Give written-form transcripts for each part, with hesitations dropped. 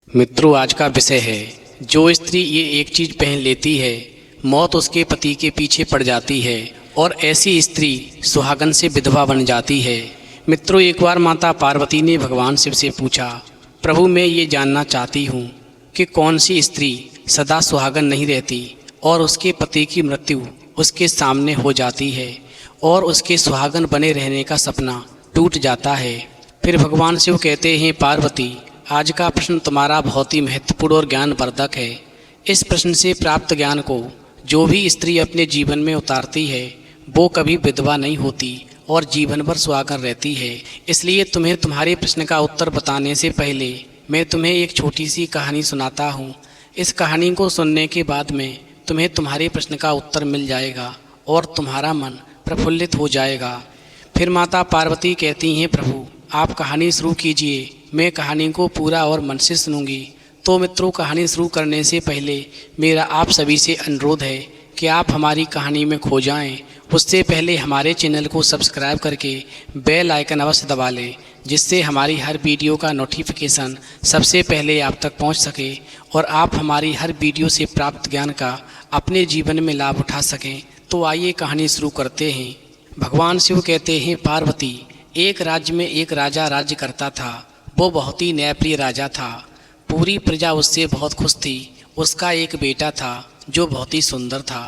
मित्रों, आज का विषय है जो स्त्री ये एक चीज पहन लेती है, मौत उसके पति के पीछे पड़ जाती है और ऐसी स्त्री सुहागन से विधवा बन जाती है। मित्रों, एक बार माता पार्वती ने भगवान शिव से पूछा, प्रभु मैं ये जानना चाहती हूँ कि कौन सी स्त्री सदा सुहागन नहीं रहती और उसके पति की मृत्यु उसके सामने हो जाती है और उसके सुहागन बने रहने का सपना टूट जाता है। फिर भगवान शिव कहते हैं, पार्वती आज का प्रश्न तुम्हारा बहुत ही महत्वपूर्ण और ज्ञानवर्धक है। इस प्रश्न से प्राप्त ज्ञान को जो भी स्त्री अपने जीवन में उतारती है वो कभी विधवा नहीं होती और जीवन भर सुहागन रहती है। इसलिए तुम्हें तुम्हारे प्रश्न का उत्तर बताने से पहले मैं तुम्हें एक छोटी सी कहानी सुनाता हूँ। इस कहानी को सुनने के बाद में तुम्हें तुम्हारे प्रश्न का उत्तर मिल जाएगा और तुम्हारा मन प्रफुल्लित हो जाएगा। फिर माता पार्वती कहती हैं, प्रभु आप कहानी शुरू कीजिए, मैं कहानी को पूरा और मन से सुनूंगी। तो मित्रों, कहानी शुरू करने से पहले मेरा आप सभी से अनुरोध है कि आप हमारी कहानी में खो जाएं। उससे पहले हमारे चैनल को सब्सक्राइब करके बेल आइकन अवश्य दबा लें, जिससे हमारी हर वीडियो का नोटिफिकेशन सबसे पहले आप तक पहुंच सके और आप हमारी हर वीडियो से प्राप्त ज्ञान का अपने जीवन में लाभ उठा सकें। तो आइए कहानी शुरू करते हैं। भगवान शिव कहते हैं, पार्वती एक राज्य में एक राजा राज्य करता था। वो बहुत ही न्यायप्रिय राजा था। पूरी प्रजा उससे बहुत खुश थी। उसका एक बेटा था जो बहुत ही सुंदर था।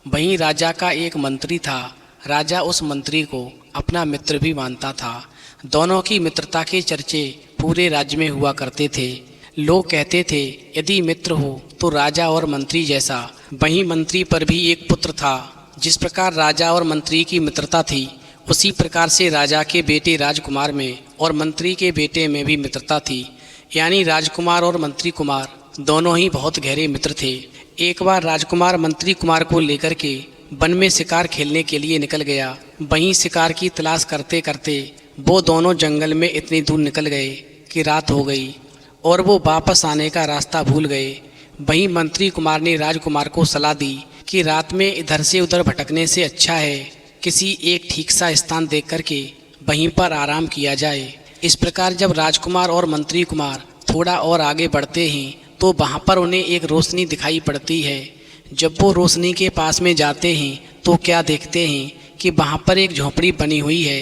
वहीं राजा का एक मंत्री था। राजा उस मंत्री को अपना मित्र भी मानता था। दोनों की मित्रता के चर्चे पूरे राज्य में हुआ करते थे। लोग कहते थे, यदि मित्र हो तो राजा और मंत्री जैसा। वहीं मंत्री पर भी एक पुत्र था। जिस प्रकार राजा और मंत्री की मित्रता थी, उसी प्रकार से राजा के बेटे राजकुमार में और मंत्री के बेटे में भी मित्रता थी। यानी राजकुमार और मंत्री कुमार दोनों ही बहुत गहरे मित्र थे। एक बार राजकुमार मंत्री कुमार को लेकर के वन में शिकार खेलने के लिए निकल गया। वहीं शिकार की तलाश करते करते वो दोनों जंगल में इतनी दूर निकल गए कि रात हो गई और वो वापस आने का रास्ता भूल गए। वहीं मंत्री कुमार ने राजकुमार को सलाह दी कि रात में इधर से उधर भटकने से अच्छा है किसी एक ठीक सा स्थान देख करके वहीं पर आराम किया जाए। इस प्रकार जब राजकुमार और मंत्री कुमार थोड़ा और आगे बढ़ते हैं तो वहाँ पर उन्हें एक रोशनी दिखाई पड़ती है। जब वो रोशनी के पास में जाते हैं तो क्या देखते हैं कि वहाँ पर एक झोंपड़ी बनी हुई है।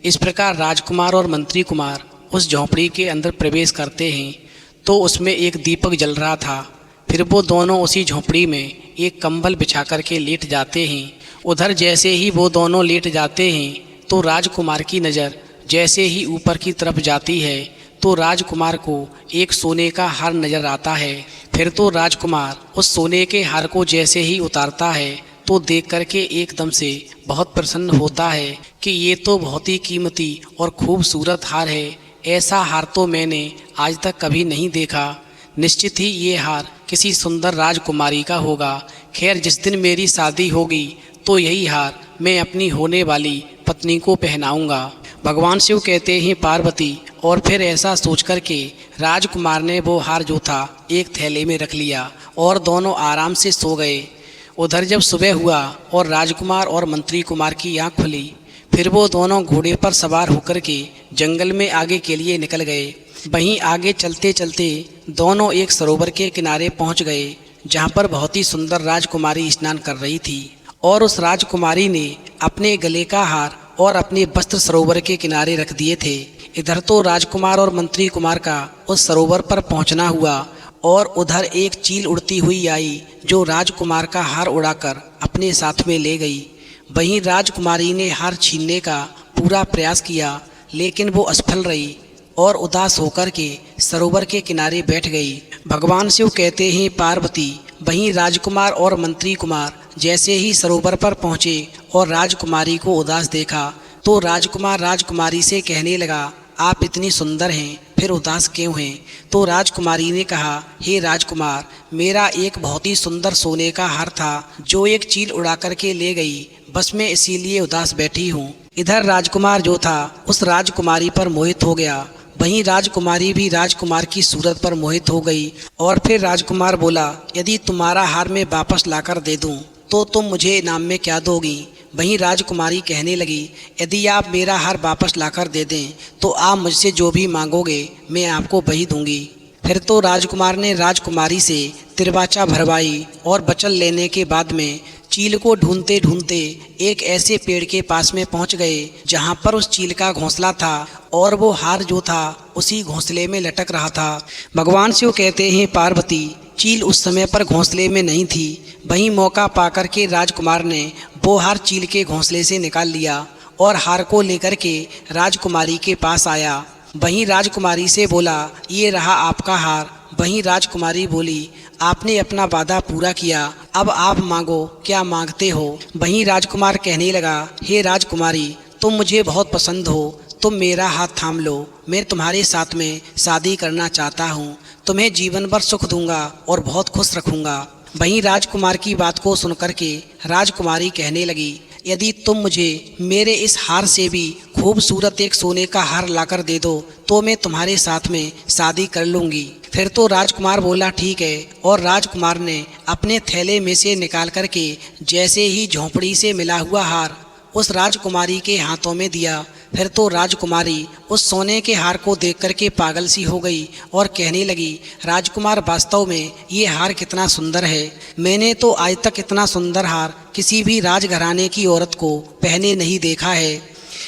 इस प्रकार राजकुमार और मंत्री कुमार उस झोंपड़ी के अंदर प्रवेश करते हैं तो उसमें एक दीपक जल रहा था। फिर वो दोनों उसी झोंपड़ी में एक कंबल बिछा करके लेट जाते हैं। उधर जैसे ही वो दोनों लेट जाते हैं तो राजकुमार की नज़र जैसे ही ऊपर की तरफ जाती है तो राजकुमार को एक सोने का हार नज़र आता है। फिर तो राजकुमार उस सोने के हार को जैसे ही उतारता है तो देख करके एकदम से बहुत प्रसन्न होता है कि ये तो बहुत ही कीमती और खूबसूरत हार है। ऐसा हार तो मैंने आज तक कभी नहीं देखा। निश्चित ही ये हार किसी सुंदर राजकुमारी का होगा। खैर, जिस दिन मेरी शादी होगी तो यही हार मैं अपनी होने वाली पत्नी को पहनाऊंगा। भगवान शिव कहते हैं, पार्वती और फिर ऐसा सोच कर के राजकुमार ने वो हार जो था एक थैले में रख लिया और दोनों आराम से सो गए। उधर जब सुबह हुआ और राजकुमार और मंत्री कुमार की आँख खुली, फिर वो दोनों घोड़े पर सवार होकर के जंगल में आगे के लिए निकल गए। वहीं आगे चलते चलते दोनों एक सरोवर के किनारे पहुंच गए, जहां पर बहुत ही सुंदर राजकुमारी स्नान कर रही थी और उस राजकुमारी ने अपने गले का हार और अपने वस्त्र सरोवर के किनारे रख दिए थे। इधर तो राजकुमार और मंत्री कुमार का उस सरोवर पर पहुंचना हुआ और उधर एक चील उड़ती हुई आई जो राजकुमार का हार उड़ाकर अपने साथ में ले गई। वहीं राजकुमारी ने हार छीनने का पूरा प्रयास किया, लेकिन वो असफल रही और उदास होकर के सरोवर के किनारे बैठ गई। भगवान शिव कहते हैं, पार्वती वहीं राजकुमार और मंत्री कुमार जैसे ही सरोवर पर पहुँचे और राजकुमारी को उदास देखा तो राजकुमार राजकुमारी से कहने लगा, आप इतनी सुंदर हैं फिर उदास क्यों हैं? तो राजकुमारी ने कहा, हे राजकुमार, मेरा एक बहुत ही सुंदर सोने का हार था जो एक चील उड़ा करके ले गई, बस मैं इसीलिए उदास बैठी हूँ। इधर राजकुमार जो था उस राजकुमारी पर मोहित हो गया। वहीं राजकुमारी भी राजकुमार की सूरत पर मोहित हो गई और फिर राजकुमार बोला, यदि तुम्हारा हार मैं वापस लाकर दे दूं तो तुम मुझे इनाम में क्या दोगी? वहीं राजकुमारी कहने लगी, यदि आप मेरा हार वापस लाकर दे दें तो आप मुझसे जो भी मांगोगे मैं आपको वही दूंगी। फिर तो राजकुमार ने राजकुमारी से तिरवाचा भरवाई और वचन लेने के बाद में चील को ढूंढते ढूंढते एक ऐसे पेड़ के पास में पहुंच गए जहां पर उस चील का घोंसला था और वो हार जो था उसी घोंसले में लटक रहा था। भगवान शिव कहते हैं पार्वती चील उस समय पर घोंसले में नहीं थी। वहीं मौका पाकर के राजकुमार ने वो हार चील के घोंसले से निकाल लिया और हार को लेकर के राजकुमारी के पास आया। वहीं राजकुमारी से बोला ये रहा आपका हार। वहीं राजकुमारी बोली आपने अपना वादा पूरा किया, अब आप मांगो क्या मांगते हो। वहीं राजकुमार कहने लगा हे राजकुमारी तुम मुझे बहुत पसंद हो, तुम मेरा हाथ थाम लो, मैं तुम्हारे साथ में शादी करना चाहता हूँ, तुम्हें जीवन भर सुख दूंगा और बहुत खुश रखूंगा। वहीं राजकुमार की बात को सुनकर के राजकुमारी कहने लगी यदि तुम मुझे मेरे इस हार से भी खूबसूरत एक सोने का हार लाकर दे दो तो मैं तुम्हारे साथ में शादी कर लूँगी। फिर तो राजकुमार बोला ठीक है और राजकुमार ने अपने थैले में से निकाल करके जैसे ही झोंपड़ी से मिला हुआ हार उस राजकुमारी के हाथों में दिया। फिर तो राजकुमारी उस सोने के हार को देख करके पागल सी हो गई और कहने लगी राजकुमार वास्तव में ये हार कितना सुंदर है, मैंने तो आज तक इतना सुंदर हार किसी भी राजघराने की औरत को पहने नहीं देखा है।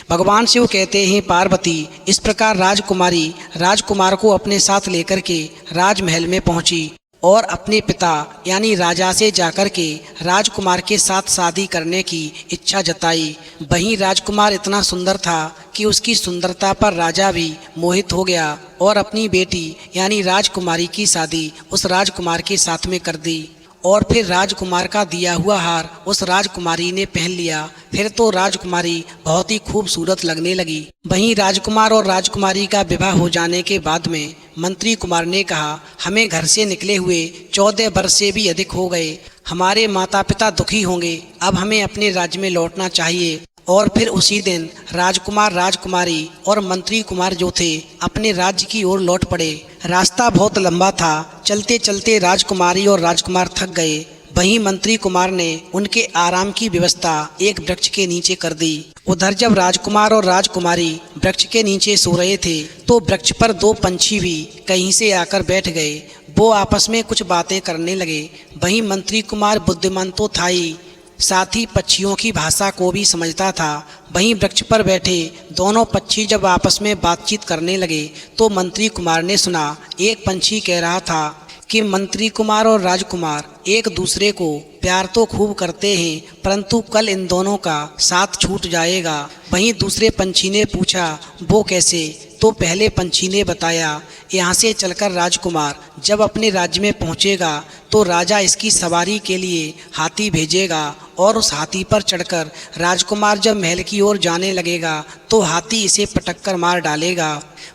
भगवान शिव कहते हैं पार्वती इस प्रकार राजकुमारी राजकुमार को अपने साथ लेकर के राजमहल में पहुंची और अपने पिता यानी राजा से जाकर के राजकुमार के साथ शादी करने की इच्छा जताई। वहीं राजकुमार इतना सुंदर था कि उसकी सुंदरता पर राजा भी मोहित हो गया और अपनी बेटी यानी राजकुमारी की शादी उस राजकुमार के साथ में कर दी और फिर राजकुमार का दिया हुआ हार उस राजकुमारी ने पहन लिया। फिर तो राजकुमारी बहुत ही खूबसूरत लगने लगी। वहीं राजकुमार और राजकुमारी का विवाह हो जाने के बाद में मंत्री कुमार ने कहा हमें घर से निकले हुए 14 वर्ष से भी अधिक हो गए, हमारे माता पिता दुखी होंगे, अब हमें अपने राज्य में लौटना चाहिए। और फिर उसी दिन राजकुमार राजकुमारी और मंत्री कुमार जो थे अपने राज्य की ओर लौट पड़े। रास्ता बहुत लंबा था, चलते चलते राजकुमारी और राजकुमार थक गए। वहीं मंत्री कुमार ने उनके आराम की व्यवस्था एक वृक्ष के नीचे कर दी। उधर जब राजकुमार और राजकुमारी वृक्ष के नीचे सो रहे थे तो वृक्ष पर 2 पंछी भी कहीं से आकर बैठ गए। वो आपस में कुछ बातें करने लगे। वहीं मंत्री कुमार बुद्धिमान तो था ही, साथ ही पक्षियों की भाषा को भी समझता था। वहीं वृक्ष पर बैठे दोनों पक्षी जब आपस में बातचीत करने लगे तो मंत्री कुमार ने सुना एक पंछी कह रहा था कि मंत्री कुमार और राजकुमार एक दूसरे को प्यार तो खूब करते हैं परंतु कल इन दोनों का साथ छूट जाएगा। वहीं दूसरे पंछी ने पूछा वो कैसे, तो पहले पंछी ने बताया यहाँ से चलकर राजकुमार जब अपने राज्य में पहुँचेगा तो राजा इसकी सवारी के लिए हाथी भेजेगा और उस हाथी पर चढ़कर राजकुमार जब महल की ओर जाने लगेगा तो हाथी इसे पटक कर मार डालेगा।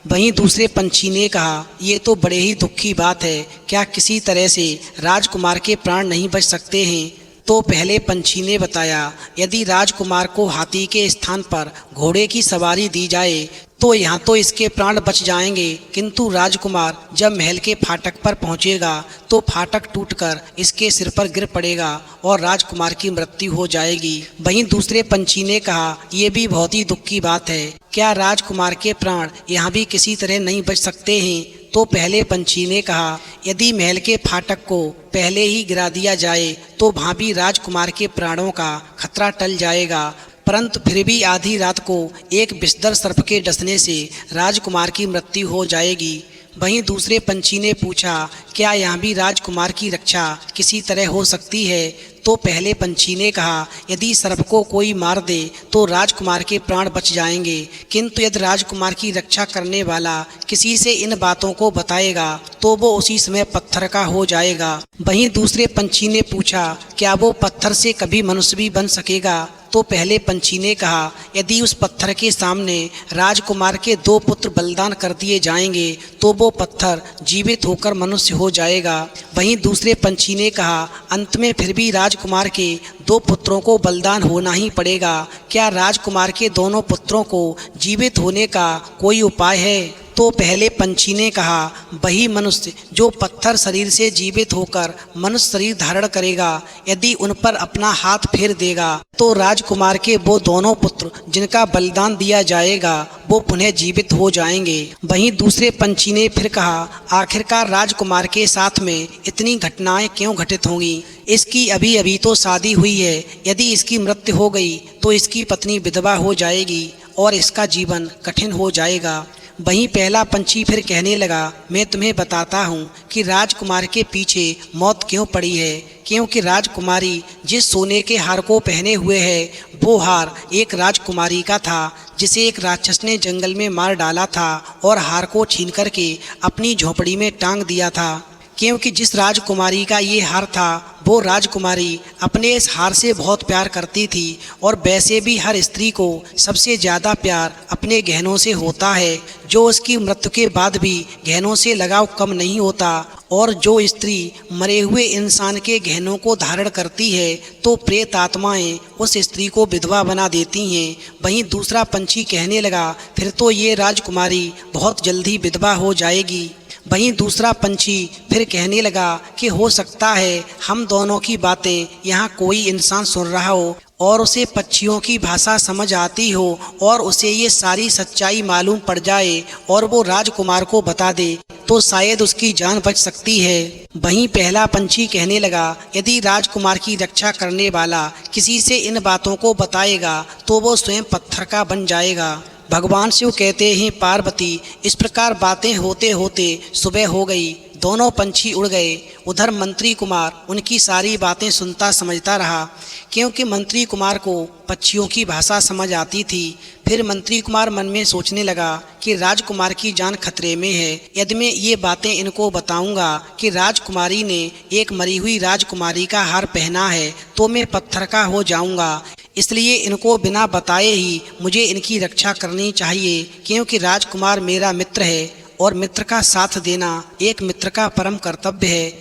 वहीं दूसरे पंछी ने कहा ये तो बड़े ही दुख की बात है, क्या किसी तरह से राजकुमार के प्राण नहीं बच सकते हैं। तो पहले पंछी ने बताया यदि राजकुमार को हाथी के स्थान पर घोड़े की सवारी दी जाए तो यहाँ तो इसके प्राण बच जाएंगे, किंतु राजकुमार जब महल के फाटक पर पहुँचेगा तो फाटक टूटकर इसके सिर पर गिर पड़ेगा और राजकुमार की मृत्यु हो जाएगी। वहीं दूसरे पंछी ने कहा ये भी बहुत ही दुख की बात है, क्या राजकुमार के प्राण यहाँ भी किसी तरह नहीं बच सकते हैं। तो पहले पंछी ने कहा यदि महल के फाटक को पहले ही गिरा दिया जाए तो वहाँ भी राजकुमार के प्राणों का खतरा टल जाएगा, परंतु फिर भी आधी रात को एक विषधर सर्प के डसने से राजकुमार की मृत्यु हो जाएगी। वहीं दूसरे पंछी ने पूछा क्या यहाँ भी राजकुमार की रक्षा किसी तरह हो सकती है। तो पहले पंछी ने कहा यदि सर्प को कोई मार दे तो राजकुमार के प्राण बच जाएंगे, किंतु यदि राजकुमार की रक्षा करने वाला किसी से इन बातों को बताएगा तो वो उसी समय पत्थर का हो जाएगा। वहीं दूसरे पंछी ने पूछा क्या वो पत्थर से कभी मनुष्य भी बन सकेगा। तो पहले पंछी ने कहा यदि उस पत्थर के सामने राजकुमार के 2 पुत्र बलिदान कर दिए जाएंगे तो वो पत्थर जीवित होकर मनुष्य हो जाएगा। वहीं दूसरे पंछी ने कहा अंत में फिर भी राजकुमार के 2 पुत्रों को बलिदान होना ही पड़ेगा, क्या राजकुमार के दोनों पुत्रों को जीवित होने का कोई उपाय है। तो पहले पंछी ने कहा, वही मनुष्य जो पत्थर शरीर से जीवित होकर मनुष्य शरीर धारण करेगा, यदि उन पर अपना हाथ फेर देगा तो राजकुमार के वो दोनों पुत्र जिनका बलिदान दिया जाएगा वो पुनः जीवित हो जाएंगे। वहीं दूसरे पंछी ने फिर कहा, आखिरकार राजकुमार के साथ में इतनी घटनाएं क्यों घटित होंगी? इसकी अभी अभी तो शादी हुई है, यदि इसकी मृत्यु हो गई तो इसकी पत्नी विधवा हो जाएगी और इसका जीवन कठिन हो जाएगा। वहीं पहला पंछी फिर कहने लगा, मैं तुम्हें बताता हूँ कि राजकुमार के पीछे मौत क्यों पड़ी है, क्योंकि राजकुमारी जिस सोने के हार को पहने हुए है वो हार एक राजकुमारी का था जिसे एक राक्षस ने जंगल में मार डाला था और हार को छीन करके अपनी झोपड़ी में टांग दिया था। क्योंकि जिस राजकुमारी का ये हार था वो राजकुमारी अपने इस हार से बहुत प्यार करती थी और वैसे भी हर स्त्री को सबसे ज़्यादा प्यार अपने गहनों से होता है। जो उसकी मृत्यु के बाद भी गहनों से लगाव कम नहीं होता और जो स्त्री मरे हुए इंसान के गहनों को धारण करती है तो प्रेत आत्माएं उस स्त्री को विधवा बना देती हैं। वहीं दूसरा पंछी कहने लगा, फिर तो ये राजकुमारी बहुत जल्दी विधवा हो जाएगी। वहीं दूसरा पंछी फिर कहने लगा कि हो सकता है हम दोनों की बातें यहाँ कोई इंसान सुन रहा हो और उसे पक्षियों की भाषा समझ आती हो और उसे ये सारी सच्चाई मालूम पड़ जाए और वो राजकुमार को बता दे तो शायद उसकी जान बच सकती है। वहीं पहला पंछी कहने लगा, यदि राजकुमार की रक्षा करने वाला किसी से इन बातों को बताएगा तो वो स्वयं पत्थर का बन जाएगा। भगवान शिव कहते हैं, पार्वती, इस प्रकार बातें होते होते सुबह हो गई। दोनों पंछी उड़ गए। उधर मंत्री कुमार उनकी सारी बातें सुनता समझता रहा, क्योंकि मंत्री कुमार को पक्षियों की भाषा समझ आती थी। फिर मंत्री कुमार मन में सोचने लगा कि राजकुमार की जान खतरे में है। यदि मैं ये बातें इनको बताऊंगा कि राजकुमारी ने एक मरी हुई राजकुमारी का हार पहना है तो मैं पत्थर का हो जाऊंगा। इसलिए इनको बिना बताए ही मुझे इनकी रक्षा करनी चाहिए, क्योंकि राजकुमार मेरा मित्र है और मित्र का साथ देना एक मित्र का परम कर्तव्य है।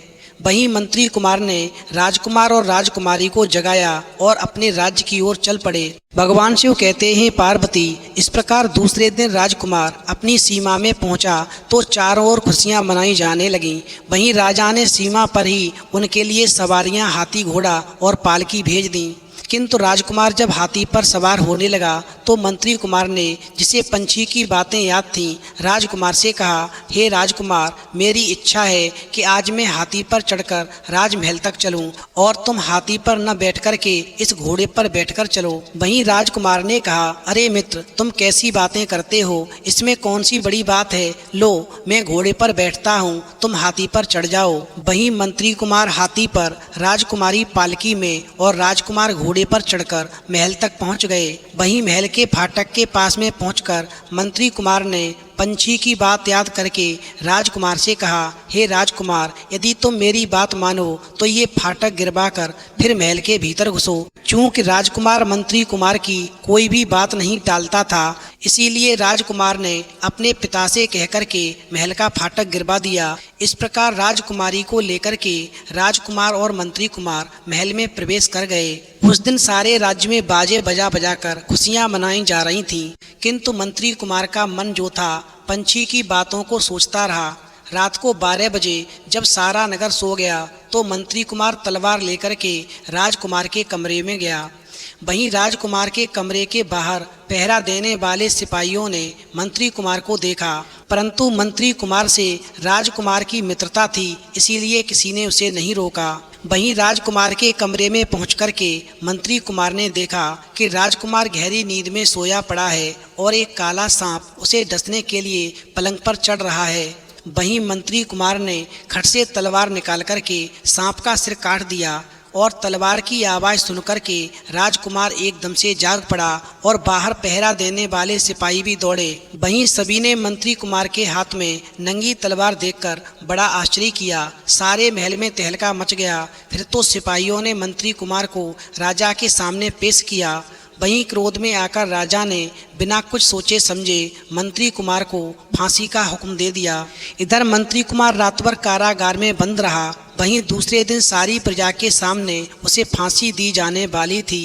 वहीं मंत्री कुमार ने राजकुमार और राजकुमारी को जगाया और अपने राज्य की ओर चल पड़े। भगवान शिव कहते हैं, पार्वती, इस प्रकार दूसरे दिन राजकुमार अपनी सीमा में पहुंचा तो चारों ओर खुशियां मनाई जाने लगीं। वहीं राजा ने सीमा पर ही उनके लिए सवारियां, हाथी, घोड़ा और पालकी भेज दी। किंतु राजकुमार जब हाथी पर सवार होने लगा तो मंत्री कुमार ने, जिसे पंछी की बातें याद थीं, राजकुमार से कहा, हे राजकुमार, मेरी इच्छा है कि आज मैं हाथी पर चढ़कर राजमहल तक चलूं और तुम हाथी पर न बैठकर के इस घोड़े पर बैठकर चलो। वहीं राजकुमार ने कहा, अरे मित्र, तुम कैसी बातें करते हो, इसमें कौन सी बड़ी बात है। लो, मैं घोड़े पर बैठता हूँ, तुम हाथी पर चढ़ जाओ। वहीं मंत्री कुमार हाथी पर, राजकुमारी पालकी में और राजकुमार घोड़े पर चढ़कर महल तक पहुंच गए। वहीं महल के फाटक के पास में पहुंचकर मंत्री कुमार ने पंछी की बात याद करके राजकुमार से कहा, हे राजकुमार, यदि तुम मेरी बात मानो तो ये फाटक गिरवाकर फिर महल के भीतर घुसो। चूंकि राजकुमार मंत्री कुमार की कोई भी बात नहीं टालता था, इसीलिए राजकुमार ने अपने पिता से कहकर के महल का फाटक गिरवा दिया। इस प्रकार राजकुमारी को लेकर के राजकुमार और मंत्री कुमार महल में प्रवेश कर गए। उस दिन सारे राज्य में बाजे बजा बजाकर खुशियां मनाई जा रही थीं, किंतु मंत्री कुमार का मन जो था पंछी की बातों को सोचता रहा। रात को 12 बजे जब सारा नगर सो गया तो मंत्री कुमार तलवार लेकर के राजकुमार के कमरे में गया। वहीं राजकुमार के कमरे के बाहर पहरा देने वाले सिपाहियों ने मंत्री कुमार को देखा, परंतु मंत्री कुमार से राजकुमार की मित्रता थी, इसीलिए किसी ने उसे नहीं रोका। वहीं राजकुमार के कमरे में पहुंचकर के मंत्री कुमार ने देखा कि राजकुमार गहरी नींद में सोया पड़ा है और एक काला सांप उसे डसने के लिए पलंग पर चढ़ रहा है। वहीं मंत्री कुमार ने खट से तलवार निकाल कर के सांप का सिर काट दिया और तलवार की आवाज़ सुनकर के राजकुमार एकदम से जाग पड़ा और बाहर पहरा देने वाले सिपाही भी दौड़े। वहीं सभी ने मंत्री कुमार के हाथ में नंगी तलवार देखकर बड़ा आश्चर्य किया। सारे महल में तहलका मच गया। फिर तो सिपाहियों ने मंत्री कुमार को राजा के सामने पेश किया। वहीं क्रोध में आकर राजा ने बिना कुछ सोचे समझे मंत्री कुमार को फांसी का हुक्म दे दिया। इधर मंत्री कुमार रात भर कारागार में बंद रहा। वहीं दूसरे दिन सारी प्रजा के सामने उसे फांसी दी जाने वाली थी।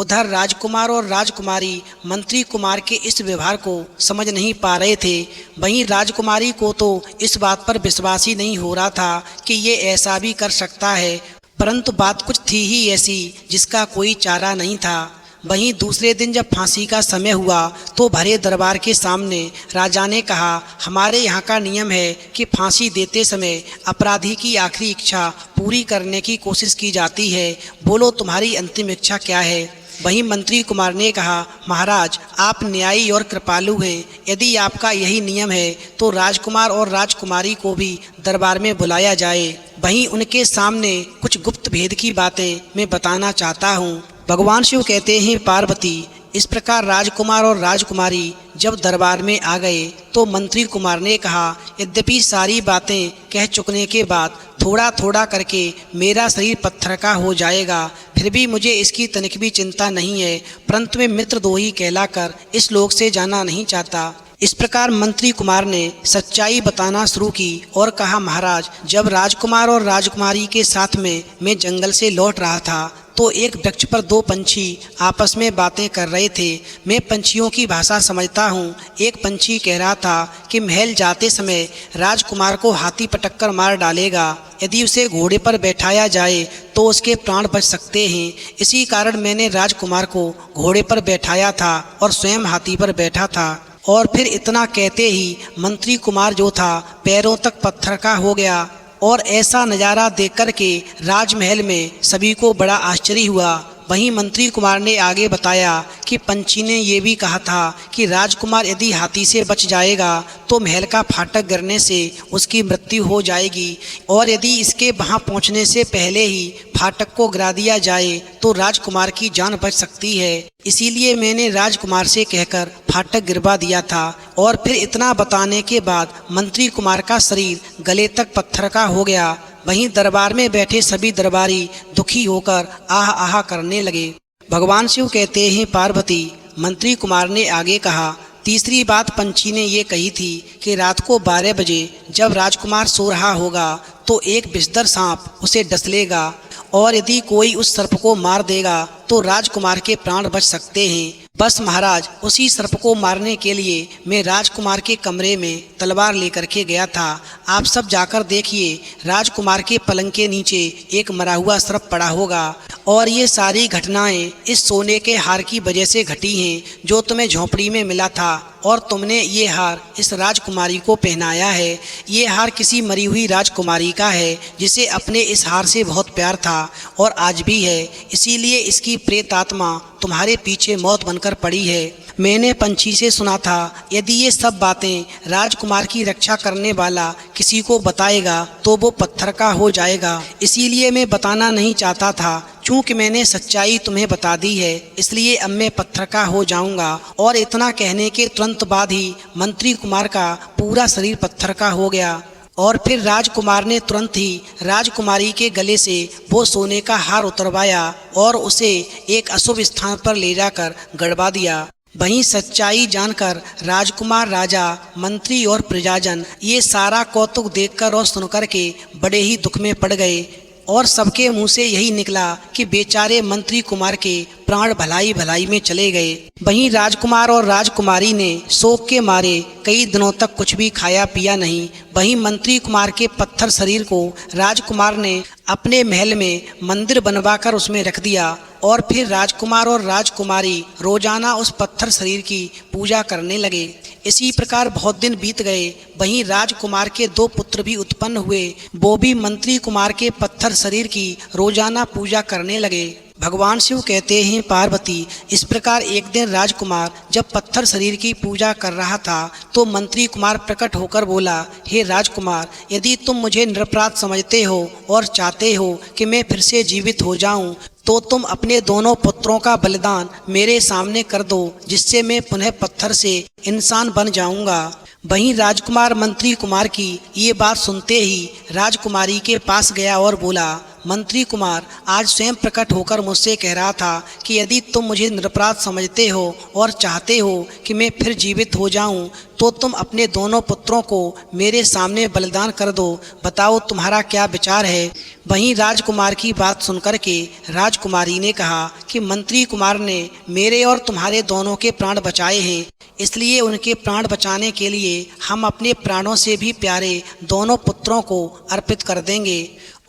उधर राजकुमार और राजकुमारी मंत्री कुमार के इस व्यवहार को समझ नहीं पा रहे थे। वहीं राजकुमारी को तो इस बात पर विश्वास ही नहीं हो रहा था कि ये ऐसा भी कर सकता है, परंतु बात कुछ थी ही ऐसी जिसका कोई चारा नहीं था। वहीं दूसरे दिन जब फांसी का समय हुआ तो भरे दरबार के सामने राजा ने कहा, हमारे यहाँ का नियम है कि फांसी देते समय अपराधी की आखिरी इच्छा पूरी करने की कोशिश की जाती है। बोलो तुम्हारी अंतिम इच्छा क्या है। वहीं मंत्री कुमार ने कहा, महाराज आप न्यायी और कृपालु हैं, यदि आपका यही नियम है तो राजकुमार और राजकुमारी को भी दरबार में बुलाया जाए। वहीं उनके सामने कुछ गुप्त भेद की बातें मैं बताना चाहता हूँ। भगवान शिव कहते हैं, पार्वती इस प्रकार राजकुमार और राजकुमारी जब दरबार में आ गए तो मंत्री कुमार ने कहा, यद्यपि सारी बातें कह चुकने के बाद थोड़ा थोड़ा करके मेरा शरीर पत्थर का हो जाएगा, फिर भी मुझे इसकी तनिक भी चिंता नहीं है, परंतु मैं मित्रद्रोही कहलाकर इस लोक से जाना नहीं चाहता। इस प्रकार मंत्री कुमार ने सच्चाई बताना शुरू की और कहा, महाराज जब राजकुमार और राजकुमारी के साथ में मैं जंगल से लौट रहा था तो एक वृक्ष पर दो पंछी आपस में बातें कर रहे थे। मैं पंछियों की भाषा समझता हूँ। एक पंछी कह रहा था कि महल जाते समय राजकुमार को हाथी पटक कर मार डालेगा, यदि उसे घोड़े पर बैठाया जाए तो उसके प्राण बच सकते हैं। इसी कारण मैंने राजकुमार को घोड़े पर बैठाया था और स्वयं हाथी पर बैठा था। और फिर इतना कहते ही मंत्री कुमार जो था पैरों तक पत्थर का हो गया और ऐसा नज़ारा देख कर के राजमहल में सभी को बड़ा आश्चर्य हुआ। वहीं मंत्री कुमार ने आगे बताया कि पंछी ने ये भी कहा था कि राजकुमार यदि हाथी से बच जाएगा तो महल का फाटक गिरने से उसकी मृत्यु हो जाएगी, और यदि इसके वहाँ पहुँचने से पहले ही फाटक को गिरा दिया जाए तो राजकुमार की जान बच सकती है। इसीलिए मैंने राजकुमार से कहकर फाटक गिरवा दिया था। और फिर इतना बताने के बाद मंत्री कुमार का शरीर गले तक पत्थर का हो गया। वहीं दरबार में बैठे सभी दरबारी दुखी होकर आह आह करने लगे। भगवान शिव कहते हैं, पार्वती मंत्री कुमार ने आगे कहा, तीसरी बात पंछी ने ये कही थी कि रात को 12 बजे जब राजकुमार सो रहा होगा तो एक विषधर सांप उसे डस लेगा, और यदि कोई उस सर्प को मार देगा तो राजकुमार के प्राण बच सकते हैं। बस महाराज उसी सर्प को मारने के लिए मैं राजकुमार के कमरे में तलवार लेकर के गया था। आप सब जाकर देखिए, राजकुमार के पलंग के नीचे एक मरा हुआ सर्प पड़ा होगा। और ये सारी घटनाएं इस सोने के हार की वजह से घटी हैं जो तुम्हें झोंपड़ी में मिला था, और तुमने ये हार इस राजकुमारी को पहनाया है। ये हार किसी मरी हुई राजकुमारी का है जिसे अपने इस हार से बहुत प्यार था और आज भी है, इसीलिए इसकी प्रेत आत्मा तुम्हारे पीछे मौत बनकर पड़ी है। मैंने पंछी से सुना था यदि ये सब बातें राजकुमार की रक्षा करने वाला किसी को बताएगा तो वो पत्थर का हो जाएगा, इसीलिए मैं बताना नहीं चाहता था। चूँकि मैंने सच्चाई तुम्हें बता दी है इसलिए अब मैं पत्थर का हो जाऊंगा। और इतना कहने के तुरंत बाद ही मंत्री कुमार का पूरा शरीर पत्थर का हो गया। और फिर राजकुमार ने तुरंत ही राजकुमारी के गले से वो सोने का हार उतरवाया और उसे एक अशुभ स्थान पर ले जाकर गड़वा दिया। वहीं सच्चाई जानकर राजकुमार, राजा, मंत्री और प्रजाजन ये सारा कौतुक देखकर और सुनकर के बड़े ही दुख में पड़ गए, और सबके मुंह से यही निकला कि बेचारे मंत्री कुमार के प्राण भलाई भलाई में चले गए। वहीं राजकुमार और राजकुमारी ने शोक के मारे कई दिनों तक कुछ भी खाया पिया नहीं। वहीं मंत्री कुमार के पत्थर शरीर को राजकुमार ने अपने महल में मंदिर बनवाकर उसमें रख दिया, और फिर राजकुमार और राजकुमारी रोजाना उस पत्थर शरीर की पूजा करने लगे। इसी प्रकार बहुत दिन बीत गए। वहीं राजकुमार के 2 पुत्र भी उत्पन्न हुए, वो भी मंत्री कुमार के पत्थर शरीर की रोजाना पूजा करने लगे। भगवान शिव कहते हैं, पार्वती इस प्रकार एक दिन राजकुमार जब पत्थर शरीर की पूजा कर रहा था तो मंत्री कुमार प्रकट होकर बोला, हे राजकुमार यदि तुम मुझे निरपराध समझते हो और चाहते हो कि मैं फिर से जीवित हो जाऊं तो तुम अपने दोनों पुत्रों का बलिदान मेरे सामने कर दो, जिससे मैं पुनः पत्थर से इंसान बन जाऊंगा। वहीं राजकुमार मंत्री कुमार की ये बात सुनते ही राजकुमारी के पास गया और बोला, मंत्री कुमार आज स्वयं प्रकट होकर मुझसे कह रहा था कि यदि तुम मुझे निरपराध समझते हो और चाहते हो कि मैं फिर जीवित हो जाऊं तो तुम अपने दोनों पुत्रों को मेरे सामने बलिदान कर दो। बताओ तुम्हारा क्या विचार है। वहीं राजकुमार की बात सुनकर के राजकुमारी ने कहा कि मंत्री कुमार ने मेरे और तुम्हारे दोनों के प्राण बचाए हैं, इसलिए उनके प्राण बचाने के लिए हम अपने प्राणों से भी प्यारे दोनों पुत्रों को अर्पित कर देंगे।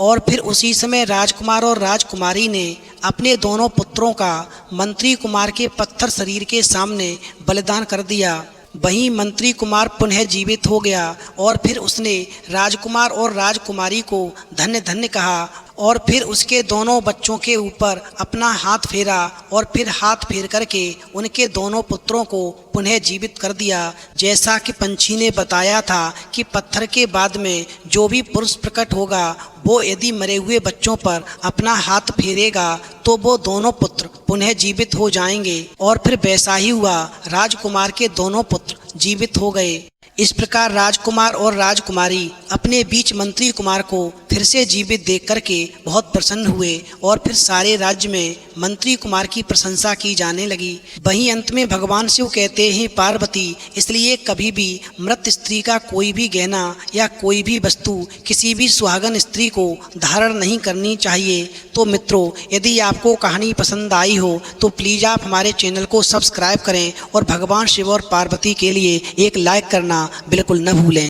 और फिर उसी समय राजकुमार और राजकुमारी ने अपने दोनों पुत्रों का मंत्री कुमार के पत्थर शरीर के सामने बलिदान कर दिया। वहीं मंत्री कुमार पुनः जीवित हो गया और फिर उसने राजकुमार और राजकुमारी को धन्य धन्य कहा और फिर उसके दोनों बच्चों के ऊपर अपना हाथ फेरा और फिर हाथ फेर करके उनके दोनों पुत्रों को पुनः जीवित कर दिया। जैसा कि पंछी ने बताया था कि पत्थर के बाद में जो भी पुरुष प्रकट होगा वो यदि मरे हुए बच्चों पर अपना हाथ फेरेगा तो वो दोनों पुत्र पुनः जीवित हो जाएंगे। और फिर वैसा ही हुआ, राजकुमार के दोनों पुत्र जीवित हो गए। इस प्रकार राजकुमार और राजकुमारी अपने बीच मंत्री कुमार को फिर से जीवित देख करके बहुत प्रसन्न हुए और फिर सारे राज्य में मंत्री कुमार की प्रशंसा की जाने लगी। वहीं अंत में भगवान शिव कहते हैं, पार्वती, इसलिए कभी भी मृत स्त्री का कोई भी गहना या कोई भी वस्तु किसी भी सुहागन स्त्री को धारण नहीं करनी चाहिए। तो मित्रों, यदि आपको कहानी पसंद आई हो तो प्लीज़ आप हमारे चैनल को सब्सक्राइब करें और भगवान शिव और पार्वती के लिए एक लाइक करना बिल्कुल न भूलें।